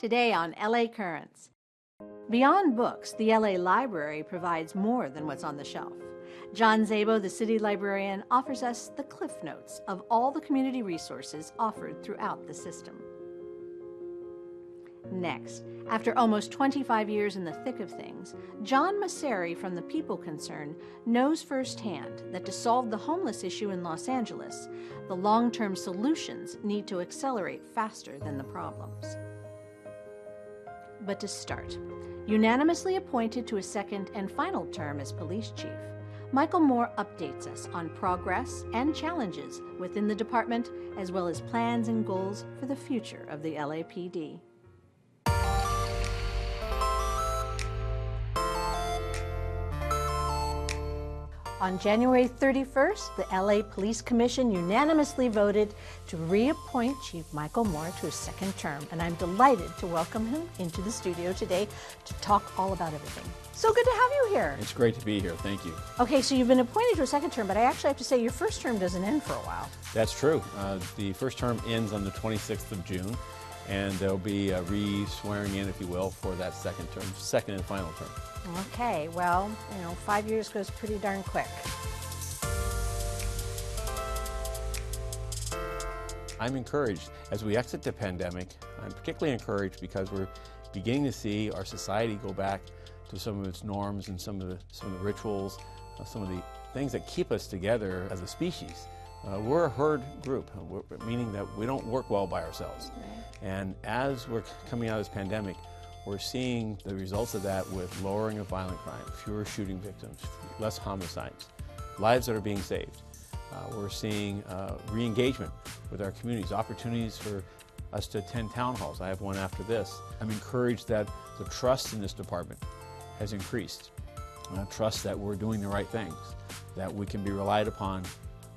Today on LA Currents. Beyond books, the LA Library provides more than what's on the shelf. John Szabo, the city librarian, offers us the cliff notes of all the community resources offered throughout the system. Next, after almost 25 years in the thick of things, John Maceri from the People Concern knows firsthand that to solve the homeless issue in Los Angeles, the long-term solutions need to accelerate faster than the problems. But to start, unanimously appointed to a second and final term as police chief, Michael Moore updates us on progress and challenges within the department, as well as plans and goals for the future of the LAPD. On January 31st, the LA Police Commission unanimously voted to reappoint Chief Michael Moore to his second term, and I'm delighted to welcome him into the studio today to talk all about everything. So good to have you here. It's great to be here. Thank you. Okay, so you've been appointed to a second term, but I actually have to say your first term doesn't end for a while. That's true. The first term ends on the 26th of June, and there'll be a re-swearing in, if you will, for that second term, second and final term. Okay, well, 5 years goes pretty darn quick. I'm encouraged as we exit the pandemic. I'm particularly encouraged because we're beginning to see our society go back to some of its norms and some of the rituals, some of the things that keep us together as a species. We're a herd group, meaning that we don't work well by ourselves. And as we're coming out of this pandemic, we're seeing the results of that with lowering of violent crime, fewer shooting victims, less homicides, lives that are being saved. We're seeing re-engagement with our communities, opportunities for us to attend town halls. I have one after this. I'm encouraged that the trust in this department has increased. Trust that we're doing the right things, that we can be relied upon.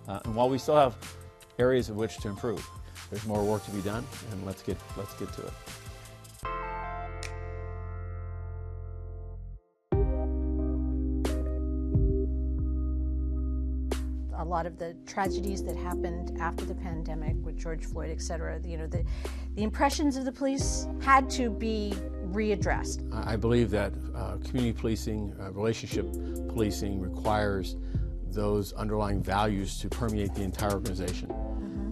And while we still have areas of which to improve, there's more work to be done, and let's get to it. A lot of the tragedies that happened after the pandemic with George Floyd, et cetera, the impressions of the police had to be readdressed. I believe that community policing, relationship policing requires those underlying values to permeate the entire organization.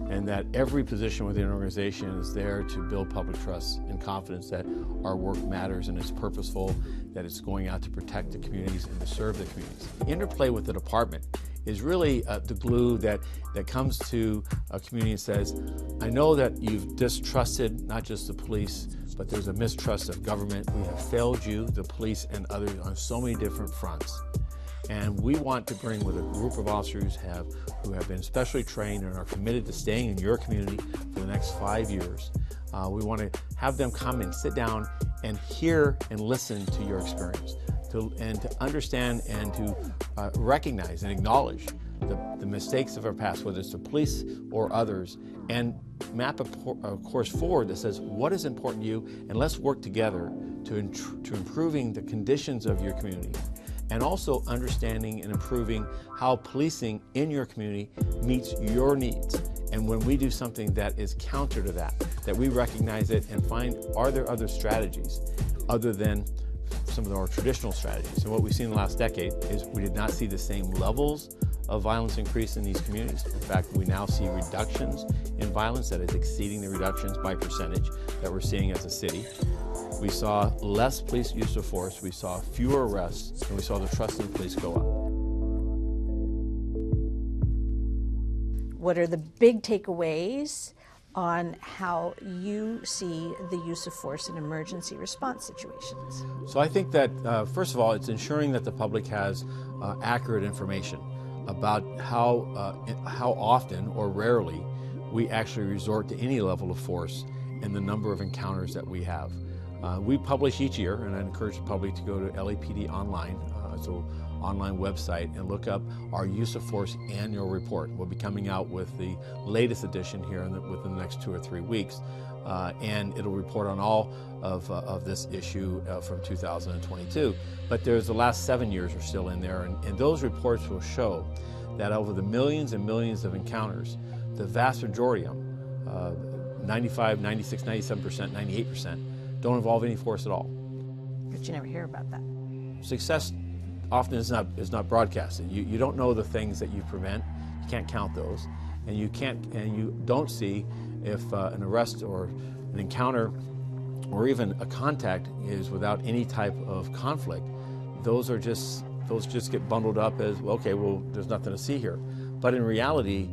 And that every position within an organization is there to build public trust and confidence that our work matters and it's purposeful, that it's going out to protect the communities and to serve the communities. The interplay with the department is really the glue that comes to a community and says, I know that you've distrusted not just the police, but there's a mistrust of government. We have failed you, the police and others, on so many different fronts. And we want to bring with a group of officers who have been specially trained and are committed to staying in your community for the next 5 years. We want to have them come and sit down and hear and listen to your experience, and to understand and to recognize and acknowledge the mistakes of our past, whether it's the police or others, and map a course forward that says what is important to you, and let's work together to improving the conditions of your community, and also understanding and improving how policing in your community meets your needs. And when we do something that is counter to that we recognize it and find, are there other strategies other than some of our traditional strategies? And what we've seen in the last decade is we did not see the same levels of violence increase in these communities. In fact, we now see reductions in violence that is exceeding the reductions by percentage that we're seeing as a city. We saw less police use of force, we saw fewer arrests, and we saw the trust in police go up. What are the big takeaways on how you see the use of force in emergency response situations? So I think that, first of all, it's ensuring that the public has accurate information about how often or rarely we actually resort to any level of force and the number of encounters that we have. We publish each year, and I encourage the public to go to LAPD Online, it's an online website, and look up our use of force annual report. We'll be coming out with the latest edition here within the next 2 or 3 weeks, and it'll report on all of this issue from 2022. But there's the last 7 years are still in there, and those reports will show that over the millions and millions of encounters, the vast majority of them, 95, 96, 97%, 98%, don't involve any force at all. But you never hear about that. Success often is not broadcasted. You don't know the things that you prevent. You can't count those, and you don't see if an arrest or an encounter or even a contact is without any type of conflict. Those just get bundled up as, well, okay, well, there's nothing to see here. But in reality,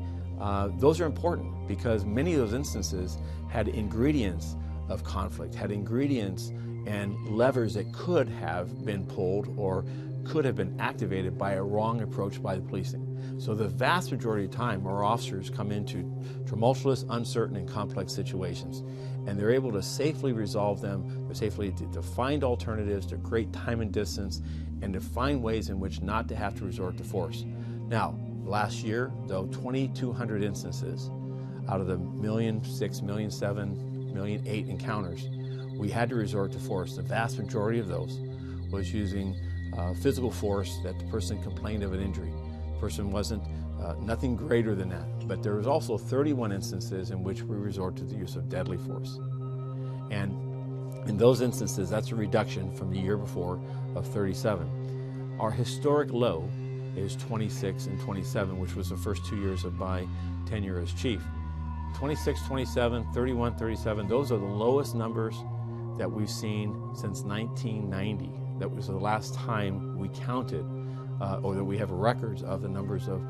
those are important because many of those instances had ingredients of conflict, had ingredients and levers that could have been pulled or could have been activated by a wrong approach by the policing. So the vast majority of the time, our officers come into tumultuous, uncertain, and complex situations, and they're able to safely resolve them, they're safely to find alternatives, to create time and distance, and to find ways in which not to have to resort to force. Now, last year, though, 2,200 instances out of the 1,600,000, 1,700,000, 1,800,000 encounters, we had to resort to force. The vast majority of those was using physical force that the person complained of an injury. The person wasn't nothing greater than that. But there was also 31 instances in which we resort to the use of deadly force. And in those instances, that's a reduction from the year before of 37. Our historic low is 26 and 27, which was the first 2 years of my tenure as chief. 26, 27, 31, 37, those are the lowest numbers that we've seen since 1990. That was the last time we counted, or that we have records of the numbers of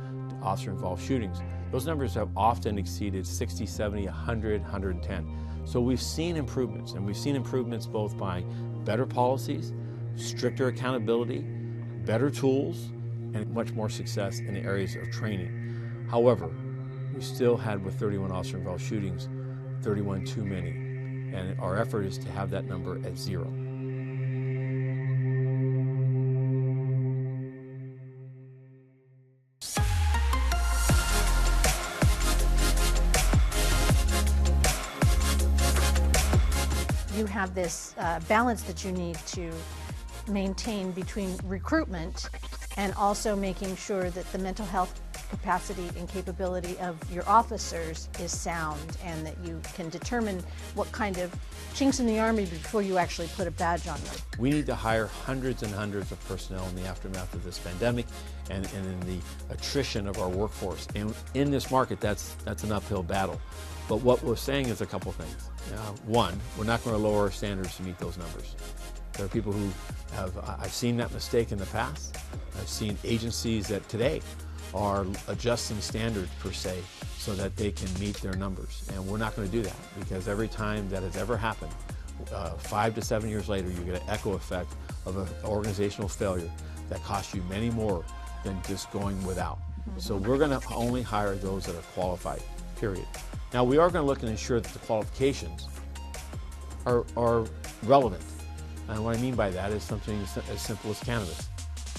officer-involved shootings. Those numbers have often exceeded 60, 70, 100, 110. So we've seen improvements, and we've seen improvements both by better policies, stricter accountability, better tools, and much more success in the areas of training. However, we still had, with 31 officer-involved shootings, 31 too many, and our effort is to have that number at 0. You have this balance that you need to maintain between recruitment and also making sure that the mental health capacity and capability of your officers is sound, and that you can determine what kind of chinks in the army before you actually put a badge on them. We need to hire hundreds and hundreds of personnel in the aftermath of this pandemic and in the attrition of our workforce. And in this market, that's an uphill battle. But what we're saying is a couple things. One, we're not going to lower our standards to meet those numbers. There are people who I've seen that mistake in the past. I've seen agencies that today are adjusting standards per se so that they can meet their numbers. And we're not going to do that, because every time that has ever happened, 5 to 7 years later, you get an echo effect of an organizational failure that costs you many more than just going without. So we're going to only hire those that are qualified, period. Now, we are going to look and ensure that the qualifications are relevant. And what I mean by that is something as simple as cannabis.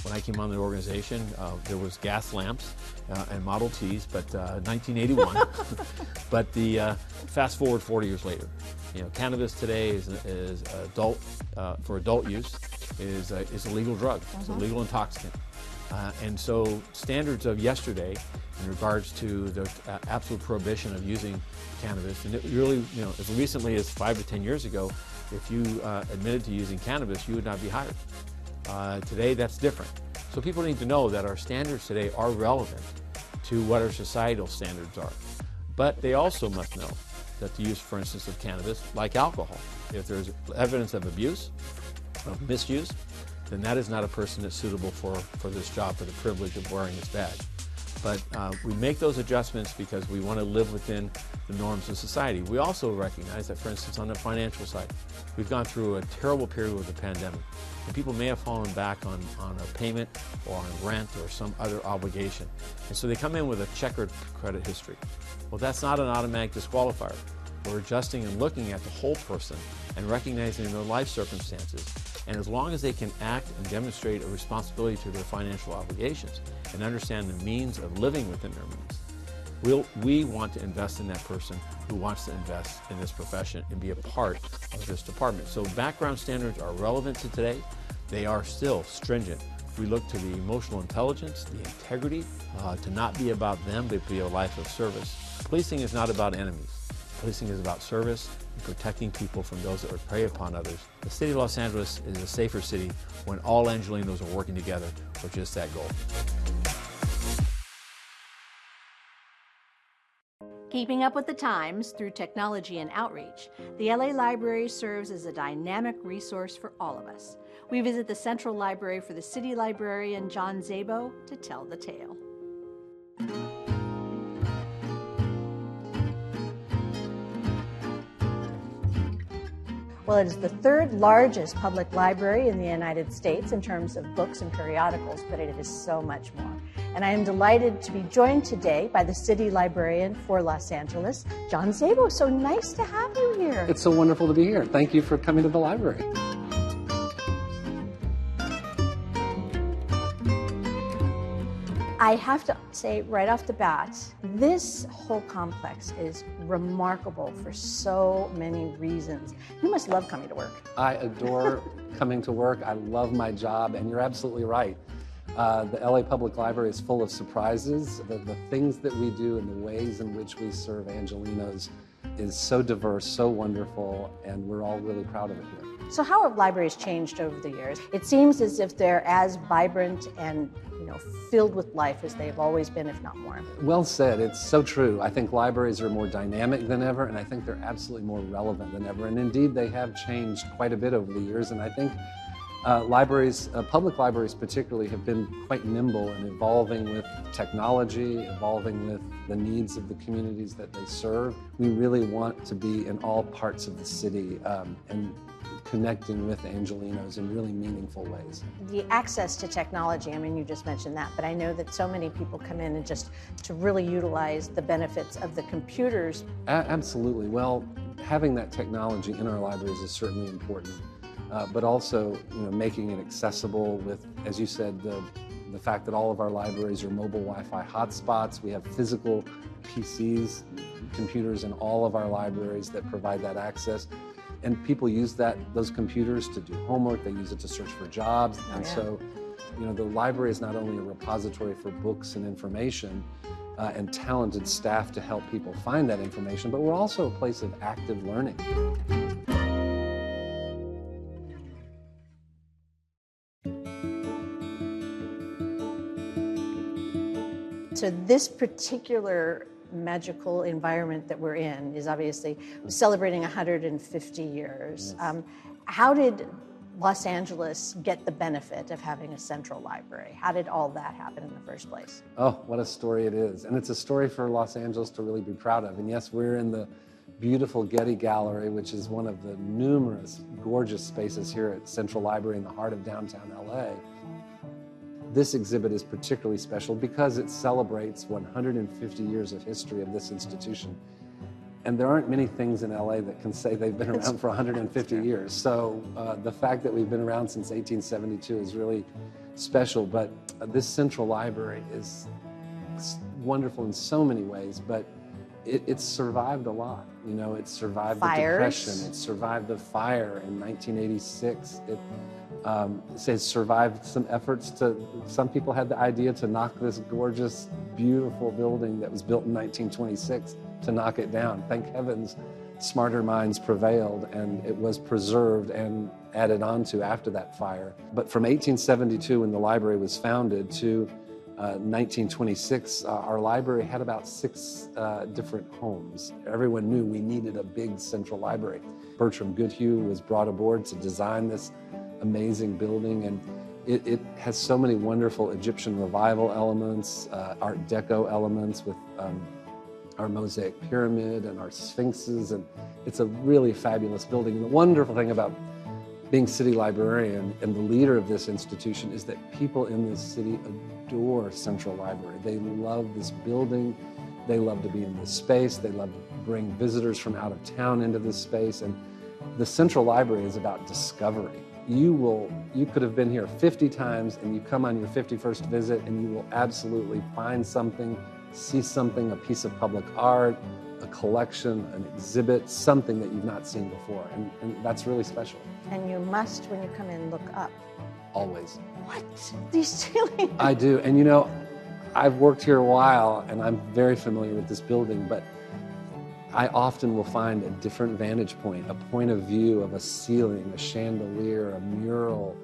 When I came on the organization, there was gas lamps and Model Ts, but 1981. But fast forward 40 years later, cannabis today is adult for adult use is a legal drug. It's a legal intoxicant, and so standards of yesterday in regards to the absolute prohibition of using cannabis, and it really, as recently as 5 to 10 years ago, if you admitted to using cannabis, you would not be hired. Today, that's different. So people need to know that our standards today are relevant to what our societal standards are. But they also must know that the use, for instance, of cannabis, like alcohol, if there's evidence of abuse, of misuse, then that is not a person that's suitable for this job, for the privilege of wearing this badge. But we make those adjustments because we want to live within the norms of society. We also recognize that, for instance, on the financial side, we've gone through a terrible period with the pandemic. And people may have fallen back on a payment or on rent or some other obligation. And so they come in with a checkered credit history. Well, that's not an automatic disqualifier. We're adjusting and looking at the whole person and recognizing their life circumstances. And as long as they can act and demonstrate a responsibility to their financial obligations and understand the means of living within their means, we want to invest in that person who wants to invest in this profession and be a part of this department. So background standards are relevant to today. They are still stringent. We look to the emotional intelligence, the integrity, to not be about them, but be a life of service. Policing is not about enemies. Policing is about service and protecting people from those that would prey upon others. The city of Los Angeles is a safer city when all Angelenos are working together for just that goal. Keeping up with the times through technology and outreach, the LA Library serves as a dynamic resource for all of us. We visit the Central Library for the city librarian John Szabo to tell the tale. Well, it is the third largest public library in the United States in terms of books and periodicals, but it is so much more. And I am delighted to be joined today by the city librarian for Los Angeles, John Szabo. So nice to have you here. It's so wonderful to be here. Thank you for coming to the library. I have to say right off the bat, this whole complex is remarkable for so many reasons. You must love coming to work. I adore coming to work. I love my job, and you're absolutely right. The LA Public Library is full of surprises. The things that we do and the ways in which we serve Angelenos is so diverse, so wonderful, and we're all really proud of it here. So how have libraries changed over the years? It seems as if they're as vibrant and filled with life as they've always been, if not more. Well said. It's so true. I think libraries are more dynamic than ever, and I think they're absolutely more relevant than ever. And indeed, they have changed quite a bit over the years. And I think libraries, public libraries particularly, have been quite nimble in evolving with technology, evolving with the needs of the communities that they serve. We really want to be in all parts of the city and connecting with Angelenos in really meaningful ways. The access to technology, I mean, you just mentioned that, but I know that so many people come in and just to really utilize the benefits of the computers. Absolutely. Well, having that technology in our libraries is certainly important, but also making it accessible with, as you said, the fact that all of our libraries are mobile Wi-Fi hotspots. We have physical PCs, computers in all of our libraries that provide that access. And people use those computers to do homework, they use it to search for jobs. So, the library is not only a repository for books and information and talented staff to help people find that information, but we're also a place of active learning. So this particular magical environment that we're in is obviously celebrating 150 years. Yes. How did Los Angeles get the benefit of having a central library? How did all that happen in the first place? Oh, what a story it is. And it's a story for Los Angeles to really be proud of. And yes, we're in the beautiful Getty Gallery, which is one of the numerous gorgeous spaces here at Central Library in the heart of downtown LA. This exhibit is particularly special because it celebrates 150 years of history of this institution. And there aren't many things in LA that can say they've been around for 150 years. So the fact that we've been around since 1872 is really special. But this Central Library is wonderful in so many ways, but it's survived a lot. It survived the Depression. It survived the fire in 1986. It has survived some efforts some people had the idea to knock this gorgeous, beautiful building that was built in 1926 to knock it down. Thank heavens, smarter minds prevailed and it was preserved and added on to after that fire. But from 1872, when the library was founded, to 1926, our library had about 6 different homes. Everyone knew we needed a big central library. Bertram Goodhue was brought aboard to design this amazing building, and it has so many wonderful Egyptian revival elements, Art Deco elements with our mosaic pyramid and our sphinxes, and it's a really fabulous building. And the wonderful thing about being city librarian and the leader of this institution is that people in this city adore Central Library. They love this building, they love to be in this space, they love to bring visitors from out of town into this space, and the Central Library is about discovery. You could have been here 50 times and you come on your 51st visit and you will absolutely find something, see something, a piece of public art, a collection, an exhibit, something that you've not seen before. And that's really special. And you must, when you come in, look up. Always. What? These ceilings? I do. And I've worked here a while and I'm very familiar with this building, but I often will find a different vantage point, a point of view of a ceiling, a chandelier, a mural,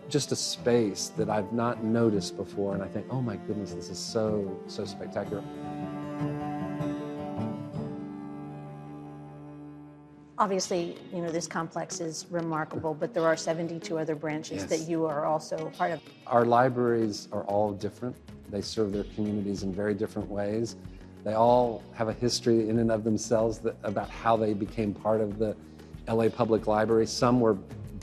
just a space that I've not noticed before, and I think, oh my goodness, this is so spectacular. Obviously, this complex is remarkable, but there are 72 other branches that you are also part of. Our libraries are all different. They serve their communities in very different ways. They all have a history in and of themselves about how they became part of the LA Public Library. Some were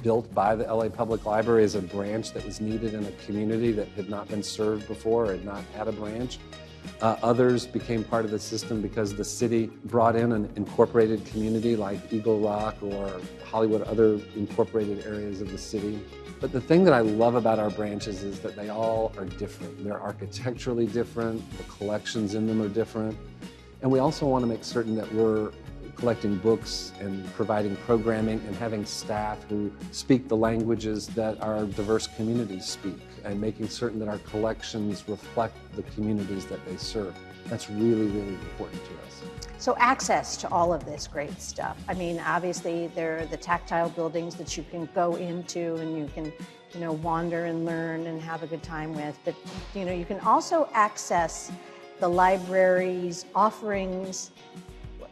built by the LA Public Library as a branch that was needed in a community that had not been served before or had not had a branch. Others became part of the system because the city brought in an incorporated community like Eagle Rock or Hollywood, other incorporated areas of the city. But the thing that I love about our branches is that they all are different. They're architecturally different, the collections in them are different, and we also want to make certain that we're collecting books and providing programming and having staff who speak the languages that our diverse communities speak, and making certain that our collections reflect the communities that they serve. That's really, really important to us. So access to all of this great stuff. I mean, obviously there are the tactile buildings that you can go into and you can, wander and learn and have a good time with. But, you can also access the library's offerings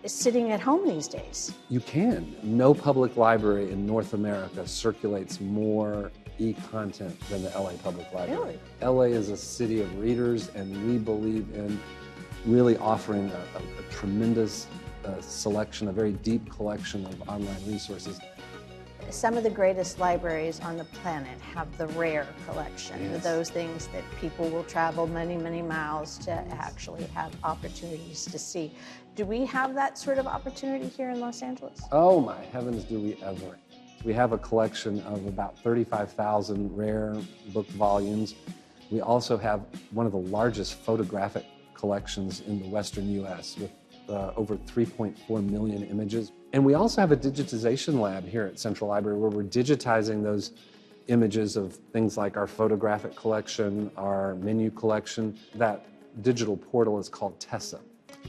sitting at home these days. You can. No public library in North America circulates more e-content than the LA Public Library. Really? LA is a city of readers, and we believe in really offering a tremendous selection, a very deep collection of online resources. Some of the greatest libraries on the planet have the rare collection, those things that people will travel many, many miles to actually have opportunities to see. Do we have that sort of opportunity here in Los Angeles? Oh my heavens, do we ever. We have a collection of about 35,000 rare book volumes. We also have one of the largest photographic collections in the Western U.S. with over 3.4 million images. And we also have a digitization lab here at Central Library where we're digitizing those images of things like our photographic collection, our menu collection. That digital portal is called Tessa,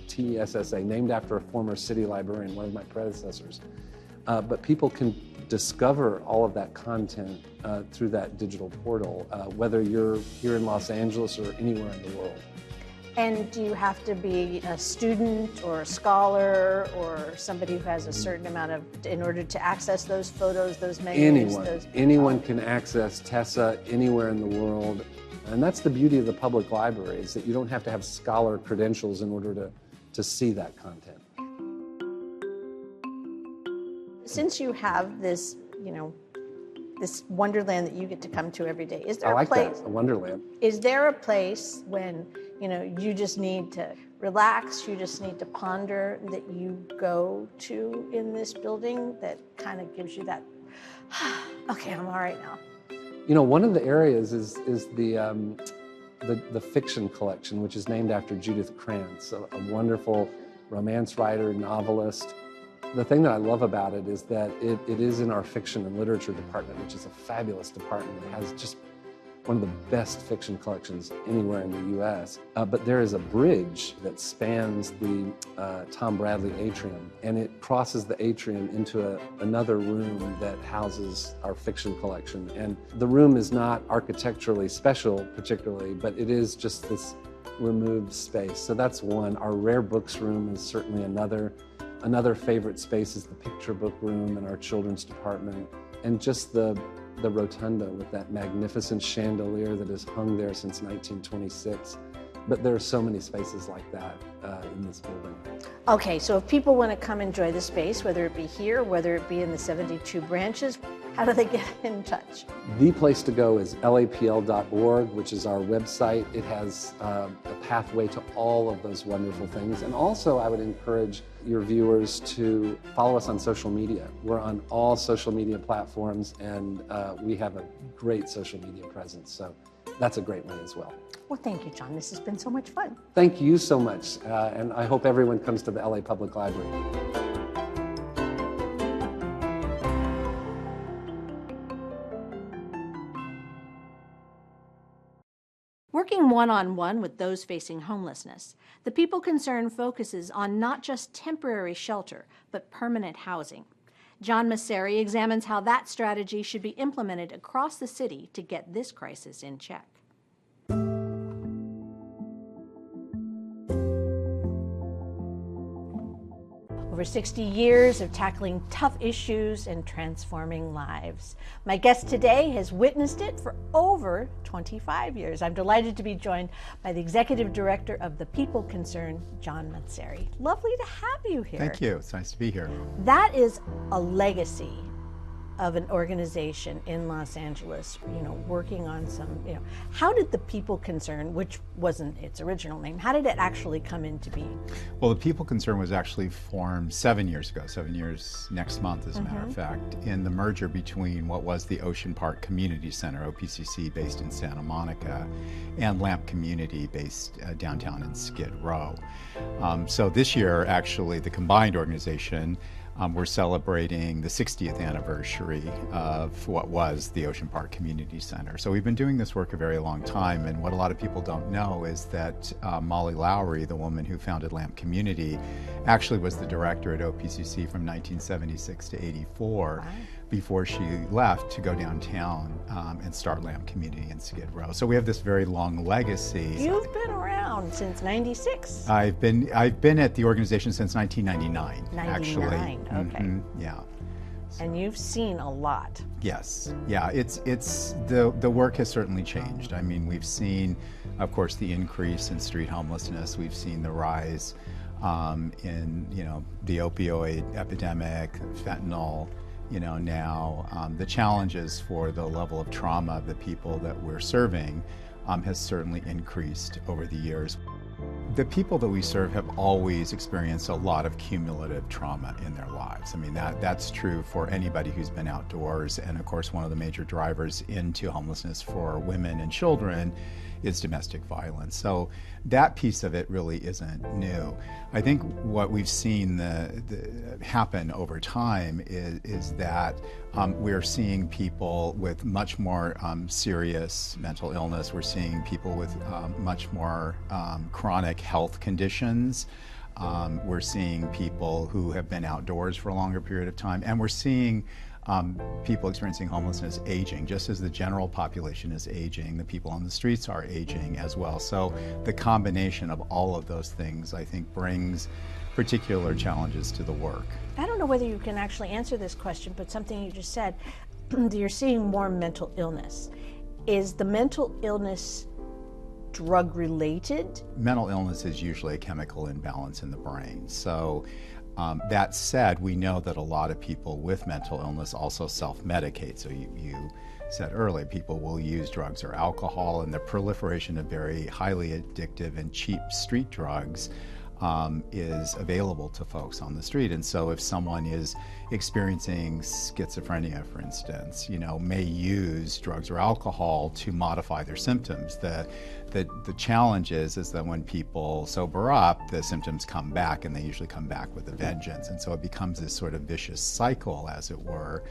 T-E-S-S-A, named after a former city librarian, one of my predecessors. But people can discover all of that content through that digital portal, whether you're here in Los Angeles or anywhere in the world. And do you have to be a student or a scholar or somebody who has a certain amount in order to access those photos, those menus? Anyone can access Tessa anywhere in the world. And that's the beauty of the public library, is that you don't have to have scholar credentials in order to see that content. Since you have this, this wonderland that you get to come to every day, is there a wonderland. Is there a place when, you just need to relax, you just need to ponder, that you go to in this building that kind of gives you that, okay, I'm all right now? One of the areas is the fiction collection, which is named after Judith Krantz, a wonderful romance writer, novelist. The thing that I love about it is that it is in our fiction and literature department, which is a fabulous department. It has just one of the best fiction collections anywhere in the U.S. But there is a bridge that spans the Tom Bradley atrium, and it crosses the atrium into another room that houses our fiction collection. And the room is not architecturally special particularly, but it is just this removed space. So that's one. Our rare books room is certainly another. Another favorite space is the picture book room in our children's department, and just the rotunda with that magnificent chandelier that has hung there since 1926. But there are so many spaces like that in this building. Okay, so if people want to come enjoy the space, whether it be here, whether it be in the 72 branches, how do they get in touch? The place to go is lapl.org, which is our website. It has a pathway to all of those wonderful things. And also, I would encourage your viewers to follow us on social media. We're on all social media platforms, and we have a great social media presence. So that's a great way as well. Well, thank you, John. This has been so much fun. Thank you so much. And I hope everyone comes to the LA Public Library. Working one-on-one with those facing homelessness, the People Concern focuses on not just temporary shelter, but permanent housing. John Maceri examines how that strategy should be implemented across the city to get this crisis in check. Over 60 years of tackling tough issues and transforming lives. My guest today has witnessed it for over 25 years. I'm delighted to be joined by the Executive Director of the People Concern, John Maceri. Lovely to have you here. Thank you. It's nice to be here. That is a legacy of an organization in Los Angeles, working on some, how did the People Concern, which wasn't its original name, how did it actually come into being? Well, the People Concern was actually formed 7 years ago, 7 years next month, as a matter of fact, in the merger between what was the Ocean Park Community Center, OPCC, based in Santa Monica, and Lamp Community, based downtown in Skid Row. So this year, actually, the combined organization, we're celebrating the 60th anniversary of what was the Ocean Park Community Center. So we've been doing this work a very long time, and what a lot of people don't know is that Molly Lowry, the woman who founded Lamp Community, actually was the director at OPCC from 1976 to 84. Wow. Before she left to go downtown and start Lamp Community in Skid Row. So we have this very long legacy. You've been around since '96. I've been at the organization since 1999. 99, actually. Okay. Yeah. And you've seen a lot. Yes. Yeah. It's the work has certainly changed. I mean, we've seen, of course, the increase in street homelessness. We've seen the rise in the opioid epidemic, fentanyl. Now the challenges for the level of trauma of the people that we're serving has certainly increased over the years. The people that we serve have always experienced a lot of cumulative trauma in their lives. I mean, that's true for anybody who's been outdoors, and of course one of the major drivers into homelessness for women and children is domestic violence. So that piece of it really isn't new. I think what we've seen happen over time is that we're seeing people with much more serious mental illness. We're seeing people with much more chronic health conditions. We're seeing people who have been outdoors for a longer period of time, and we're seeing people experiencing homelessness aging. Just as the general population is aging, the people on the streets are aging as well. So the combination of all of those things, I think, brings particular challenges to the work. I don't know whether you can actually answer this question, but something you just said, you're seeing more mental illness. Is the mental illness drug related? Mental illness is usually a chemical imbalance in the brain. So that said, we know that a lot of people with mental illness also self-medicate. So you said earlier, people will use drugs or alcohol, and the proliferation of very highly addictive and cheap street drugs is available to folks on the street. And so if someone is experiencing schizophrenia, for instance, may use drugs or alcohol to modify their symptoms. The challenge is that when people sober up, the symptoms come back, and they usually come back with a vengeance. And so it becomes this sort of vicious cycle, as it were.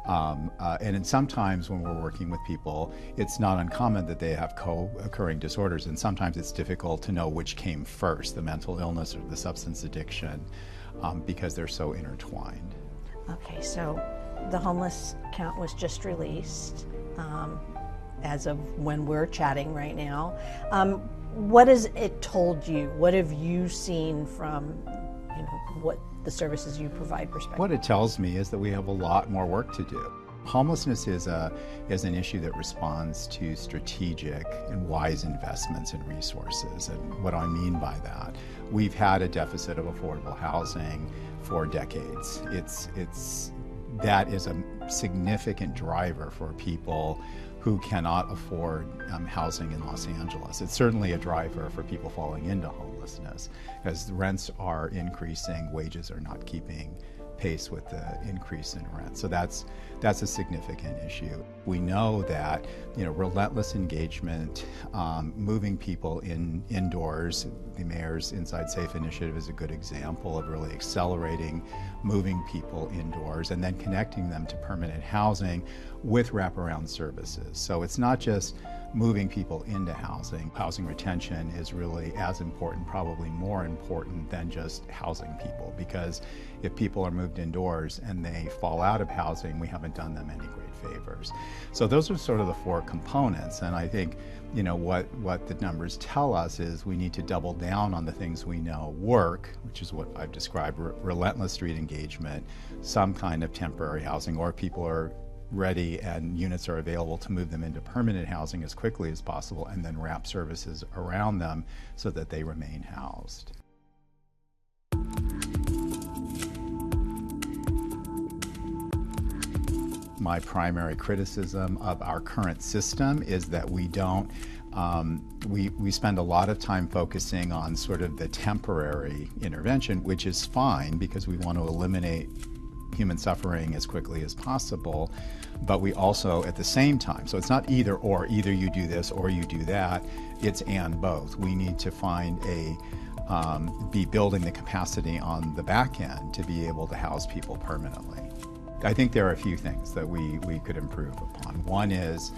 And then sometimes when we're working with people, it's not uncommon that they have co-occurring disorders, and sometimes it's difficult to know which came first, the mental illness or the substance addiction, because they're so intertwined. Okay, so the homeless count was just released as of when we're chatting right now. What has it told you? What have you seen from what the services you provide perspective? What it tells me is that we have a lot more work to do. Homelessness is an issue that responds to strategic and wise investments in resources. And what I mean by that, we've had a deficit of affordable housing for decades. That is a significant driver for people who cannot afford housing in Los Angeles. It's certainly a driver for people falling into homelessness, because the rents are increasing, wages are not keeping pace with the increase in rent. So that's a significant issue. We know that relentless engagement, moving people indoors, the mayor's Inside Safe initiative is a good example of really accelerating moving people indoors and then connecting them to permanent housing with wraparound services. So it's not just moving people into housing. Housing retention is really as important, probably more important than just housing people, because if people are moved indoors and they fall out of housing, we haven't done them any great favors. So those are sort of the four components, and I think what the numbers tell us is we need to double down on the things we know work, which is what I've described: relentless street engagement, some kind of temporary housing, or people are ready and units are available to move them into permanent housing as quickly as possible, and then wrap services around them so that they remain housed. My primary criticism of our current system is that we don't, we spend a lot of time focusing on sort of the temporary intervention, which is fine because we want to eliminate human suffering as quickly as possible, but we also at the same time, so it's not either or, either you do this or you do that, it's and both. We need to find be building the capacity on the back end to be able to house people permanently. I think there are a few things that we could improve upon. One is,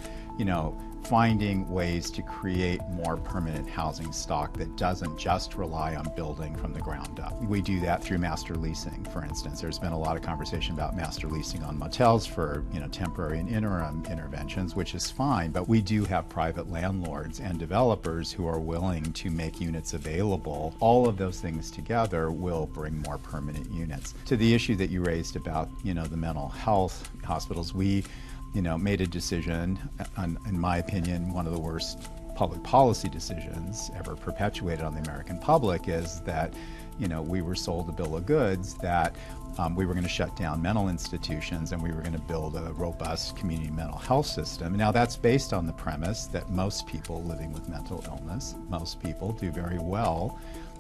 finding ways to create more permanent housing stock that doesn't just rely on building from the ground up. We do that through master leasing, for instance. There's been a lot of conversation about master leasing on motels for temporary and interim interventions, which is fine, but we do have private landlords and developers who are willing to make units available. All of those things together will bring more permanent units. To the issue that you raised about the mental health hospitals, we made a decision, in my opinion, one of the worst public policy decisions ever perpetuated on the American public, is that, we were sold a bill of goods that we were going to shut down mental institutions and we were going to build a robust community mental health system. Now, that's based on the premise that most people living with mental illness, most people do very well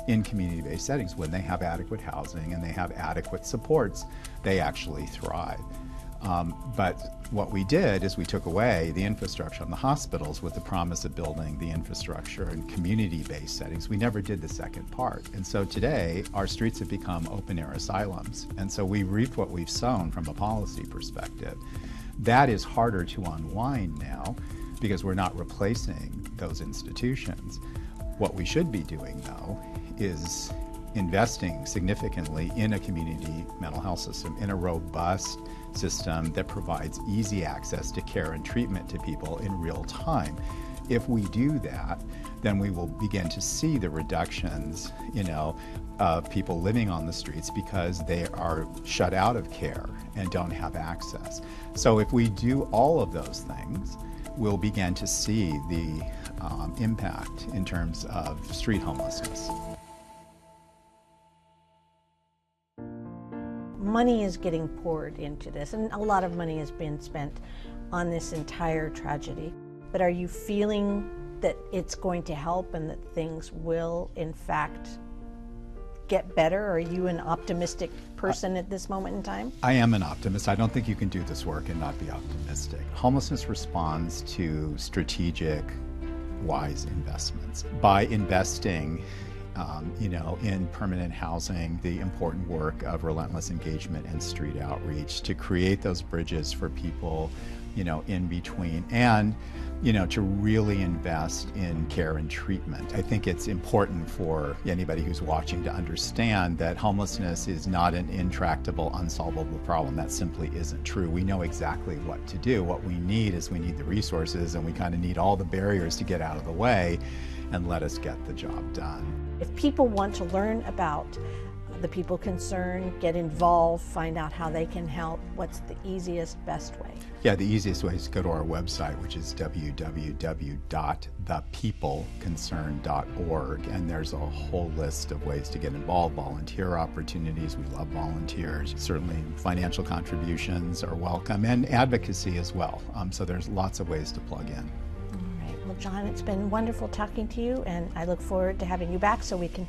in community-based settings. When they have adequate housing and they have adequate supports, they actually thrive. But what we did is we took away the infrastructure on the hospitals with the promise of building the infrastructure in community-based settings. We never did the second part. And so today, our streets have become open-air asylums. And so we reap what we've sown from a policy perspective. That is harder to unwind now because we're not replacing those institutions. What we should be doing, though, is investing significantly in a community mental health system, in a robust system that provides easy access to care and treatment to people in real time. If we do that, then we will begin to see the reductions, of people living on the streets because they are shut out of care and don't have access. So if we do all of those things, we'll begin to see the impact in terms of street homelessness. Money is getting poured into this, and a lot of money has been spent on this entire tragedy. But are you feeling that it's going to help and that things will, in fact, get better? Are you an optimistic person at this moment in time? I am an optimist. I don't think you can do this work and not be optimistic. Homelessness responds to strategic, wise investments. By investing in permanent housing, the important work of relentless engagement and street outreach to create those bridges for people, in between, and, to really invest in care and treatment. I think it's important for anybody who's watching to understand that homelessness is not an intractable, unsolvable problem. That simply isn't true. We know exactly what to do. What we need is we need the resources, and we kind of need all the barriers to get out of the way and let us get the job done. If people want to learn about the people concerned, get involved, find out how they can help, what's the easiest, best way? Yeah, the easiest way is to go to our website, which is www.thepeopleconcern.org, and there's a whole list of ways to get involved, volunteer opportunities. We love volunteers. Certainly financial contributions are welcome, and advocacy as well. So there's lots of ways to plug in. Well, John, it's been wonderful talking to you, and I look forward to having you back so we can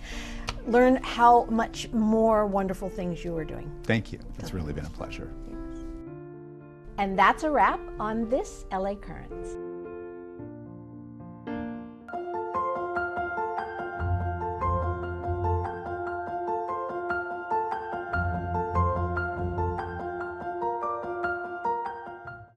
learn how much more wonderful things you are doing. Thank you. It's really been a pleasure. And that's a wrap on this LA Currents.